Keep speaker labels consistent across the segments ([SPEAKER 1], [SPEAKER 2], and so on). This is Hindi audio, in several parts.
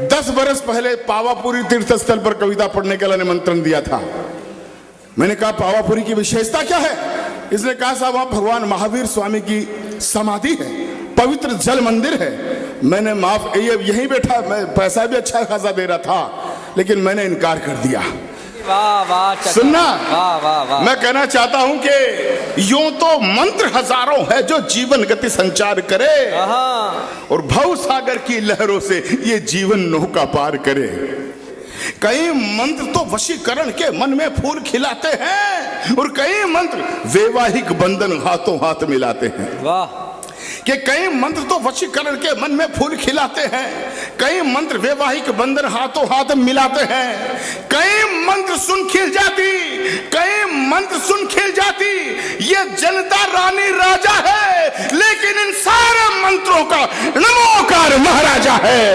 [SPEAKER 1] 10 बरस पहले पावापुरी तीर्थ स्थल पर कविता पढ़ने के लिए निमंत्रण दिया था। मैंने कहा पावापुरी की विशेषता क्या है? इसने कहा साहब वहां भगवान महावीर स्वामी की समाधि है, पवित्र जल मंदिर है। मैंने माफ यहीं बैठा, मैं पैसा भी अच्छा खासा दे रहा था, लेकिन मैंने इनकार कर दिया।
[SPEAKER 2] वाह वाह
[SPEAKER 1] सुनना,
[SPEAKER 2] वाह वाह वाह।
[SPEAKER 1] मैं कहना चाहता हूं कि यूं तो मंत्र हजारों है जो जीवन गति संचार करे और भव सागर की लहरों से ये जीवन नौका पार करे। कई मंत्र तो वशीकरण के मन में फूल खिलाते हैं और कई मंत्र वैवाहिक बंधन हाथों हाथ मिलाते हैं।
[SPEAKER 2] वाह।
[SPEAKER 1] कि कई मंत्र तो वशीकरण के मन में फूल खिलाते हैं, कई मंत्र वैवाहिक बंधन हाथों हाथ मिलाते हैं, कई मंत्र सुन खिल जाती, कई मंत्र सुन खिल जाती। ये जनता रानी राजा है, लेकिन इन सारे मंत्रों का नमोकार महाराजा है।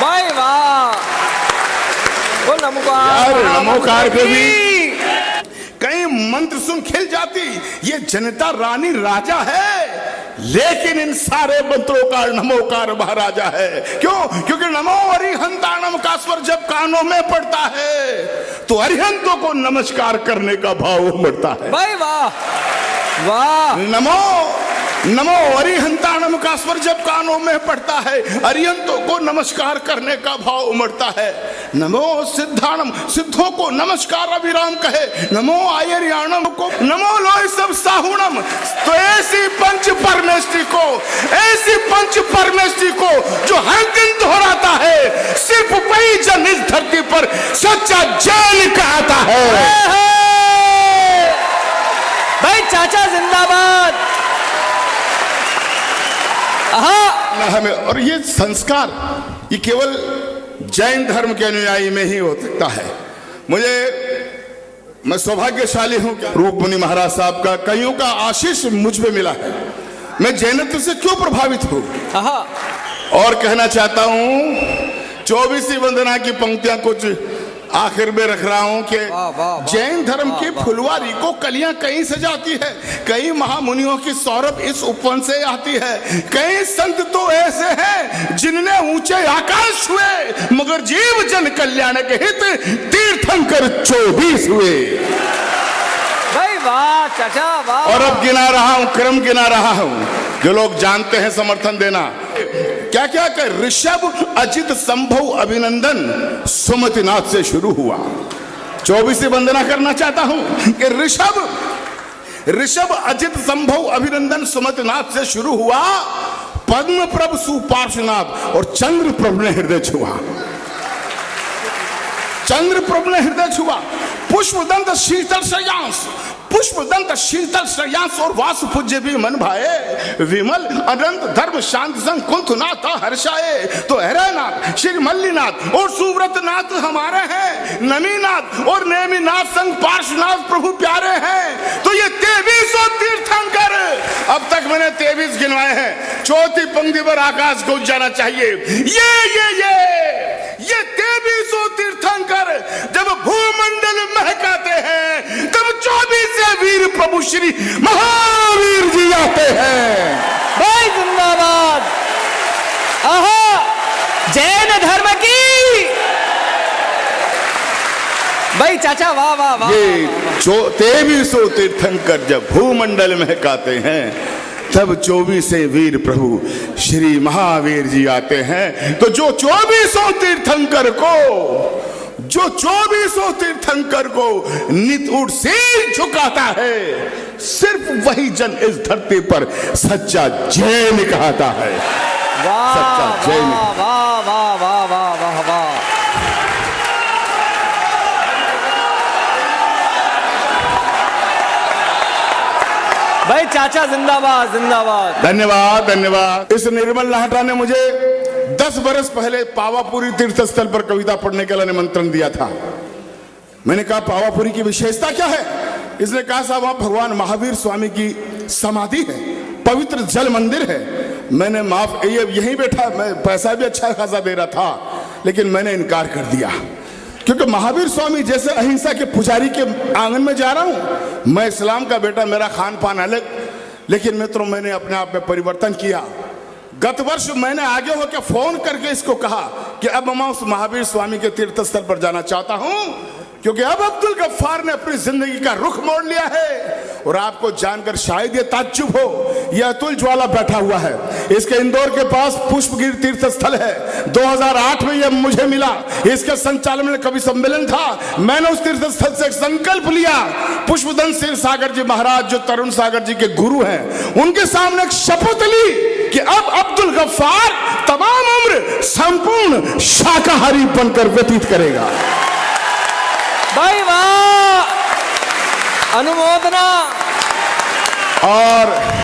[SPEAKER 2] भाई वाह, वो
[SPEAKER 1] नमोकार पे भी कई मंत्र सुन खिल जाती। ये जनता रानी राजा है, लेकिन इन सारे मंत्रों का नमोकार महाराजा है। क्यों? क्योंकि नमो अरिहंताणम का स्वर जब कानों में पड़ता है तो अरिहंतों को नमस्कार करने का भाव उमड़ता है।
[SPEAKER 2] भाई वाह वाह।
[SPEAKER 1] नमो अरिहंताणम का स्वर जब कानों में पड़ता है, अरिहंतों को नमस्कार करने का भाव उमड़ता है। नमो सिद्धाणम, सिद्धों को नमस्कार अभिराम कहे। नमो आयर्याणम को, नमो लोय सब साहुणम। तो ऐसी पंच परमेष्टि को, ऐसी पंच परमेष्टि को जो हर दिन दोहराता है, सिर्फ वही जन इस धरती पर सच्चा जैन कहता है।
[SPEAKER 2] भाई चाचा जिंदाबाद।
[SPEAKER 1] हमें और ये संस्कार ये केवल जैन धर्म के अनुयायी में ही हो सकता है। मैं सौभाग्यशाली हूं रूप मुनि महाराज साहब का, कईयों का आशीष मुझ पे मिला है। मैं जैनत्व से क्यों प्रभावित हूं और कहना चाहता हूं 24वीं वंदना की पंक्तियां कुछ आखिर में रख रहा हूं कि जैन धर्म की फुलवारी को कलियां कहीं से जाती है, कई महामुनियों की सौरभ इस उपवन से आती है। कई संत तो ऐसे हैं जिनने ऊंचे आकाश हुए मगर जीव जन कल्याण के हित तीर्थंकर 24 हुए।
[SPEAKER 2] भाई वाह चाचा वाह।
[SPEAKER 1] और अब गिना रहा हूं, क्रम गिना रहा हूं, जो लोग जानते हैं समर्थन देना। क्या क्या कर ऋषभ अजित संभव अभिनंदन सुमतिनाथ से शुरू हुआ। 24वीं वंदना करना चाहता हूं कि ऋषभ अजित संभव अभिनंदन सुमतिनाथ से शुरू हुआ, पद्म प्रभ सुपार्श्वनाथ और चंद्र प्रभ ने हृदय छुआ। चंद्र प्रभ ने हृदय छुआ। पुष्पदंत शीतल श्रेयांस, पुष्पदंत शीतल श्रेयांस और वासु पूज्य भी मन भाए। विमल अनंत धर्म शांत संग कुंथनाथ हर्षाए। तो हरनाथ श्री मल्लीनाथ और सुव्रतनाथ हमारे हैं, नमीनाथ और नेमीनाथ संग पार्श्वनाथ प्रभु प्यारे हैं। तो ये 2300 तीर्थंकर, अब तक मैंने 23 गिनवाए हैं। चौथी पंक्ति पर आकाश गूंज जाना चाहिए। ये 2300 तीर्थंकर जब भूमंडल महकाते हैं, तब 24 वीर प्रभु श्री महावीर जी आते हैं।
[SPEAKER 2] भाई जिंदाबाद। जैन धर्म की। भाई चाचा वाह वाह वाह।
[SPEAKER 1] ये 2300 तीर्थंकर जब भूमंडल महकाते हैं, तब 24 वीर प्रभु श्री महावीर जी आते हैं। तो जो 2400 तीर्थंकर को नित उठ सिर झुकाता है, सिर्फ वही जन इस धरती पर सच्चा जैन कहता है। सच्चा जैन।
[SPEAKER 2] वाह वाह वाह वाह वाह वाह। भाई चाचा जिंदाबाद जिंदाबाद।
[SPEAKER 1] धन्यवाद धन्यवाद। इस निर्मल लाहटा ने मुझे 10 बरस पहले पावापुरी तीर्थ स्थल पर कविता पढ़ने के लिए निमंत्रण दिया था। मैंने कहा पावापुरी की विशेषता क्या है? इसने कहा साहब वहां भगवान महावीर स्वामी की समाधि है, पवित्र जल मंदिर है। मैंने यहीं बैठा, मैं पैसा भी अच्छा खासा दे रहा था, लेकिन मैंने इनकार कर दिया। क्योंकि महावीर स्वामी जैसे अहिंसा के पुजारी के आंगन में जा रहा हूं। मैं इस्लाम का बेटा, मेरा खान पान अलग, लेकिन मित्रों मैंने अपने आप में परिवर्तन किया। गत वर्ष मैंने आगे होकर फोन करके इसको कहा कि अब मैं उस महावीर स्वामी के तीर्थ स्थल पर जाना चाहता हूं, क्योंकि अब अब्दुल गफ्फार ने अपनी जिंदगी का रुख मोड़ लिया है। और आपको जानकर शायद ये ताज्जुब हो, यह अतुल ज्वाला बैठा हुआ है, इसके इंदौर के पास पुष्पगिरी तीर्थ स्थल है। 2008 में यह मुझे मिला, इसके संचालन में कवि सम्मेलन था। मैंने उस तीर्थ स्थल से एक संकल्प लिया, पुष्पदन सिंह सागर जी महाराज जो तरुण सागर जी के गुरु हैं, उनके सामने एक शपथ ली कि अब अब्दुल गफ्फार तमाम उम्र संपूर्ण शाकाहारी बनकर व्यतीत करेगा।
[SPEAKER 2] भाई वाह, अनुमोदना।
[SPEAKER 1] और